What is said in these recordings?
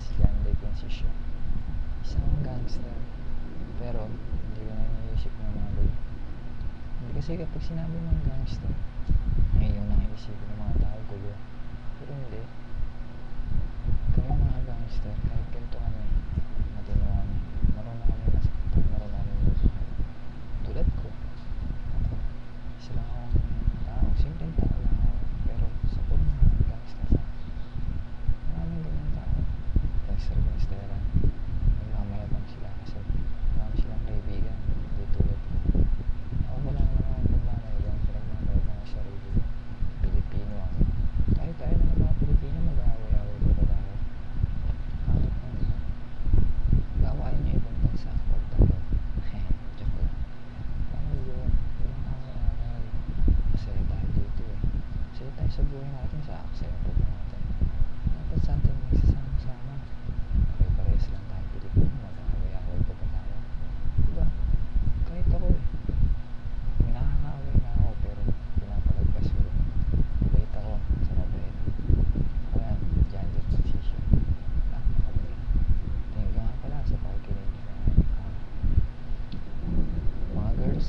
si John de Quincy siya. Isang gangster. Pero, hindi ko na iniisip ng mga ganyan. Hindi kasi kapag sinabi mong gangster, ngayon nang iisipin ng mga tao gulo. Pero hindi. Kami mga gangster, kahit ganito kami, matino kami. Marunong kami masaktan, marunong kami mabuhay. Tulad ko. Ako, isa lang akong tao, simpleng tao lang ako. Pero sa puro mga gangster na, maraming ganyan tao. Gangsteran. Nagmamayabang sila kasi marami silang kaibigan. Hindi tulad ko. Ako wala naman akong pagmamayabang, pinagmamayabang ako sa sarili ko. Pilipino ako. Kahit tayo naman mga Pilipino, mag-aaway-aaway ba tayo? Kahit ano. Gawain niyo ibang bansa, huwag tayo. Joke lang. Bawal yun. Walang away-away. Masaya tayo dito eh. Masaya tayo sa buhay natin, sa aksaya po natin. Dapat sa atin magsasama-sama. Pare-parehas lang tayo Pilipino, mag-aaway-aaway pa ba tayo? Diba? Kahit ako eh. May nakakaaway na ako pero pinapalagpas ko. Mabait ako sa mabait. Ako yan, John de Quincy siya. Napakabait. Tingin ko nga pala sa pakikinig nyo ngayon. Mga girls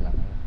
lang kayo.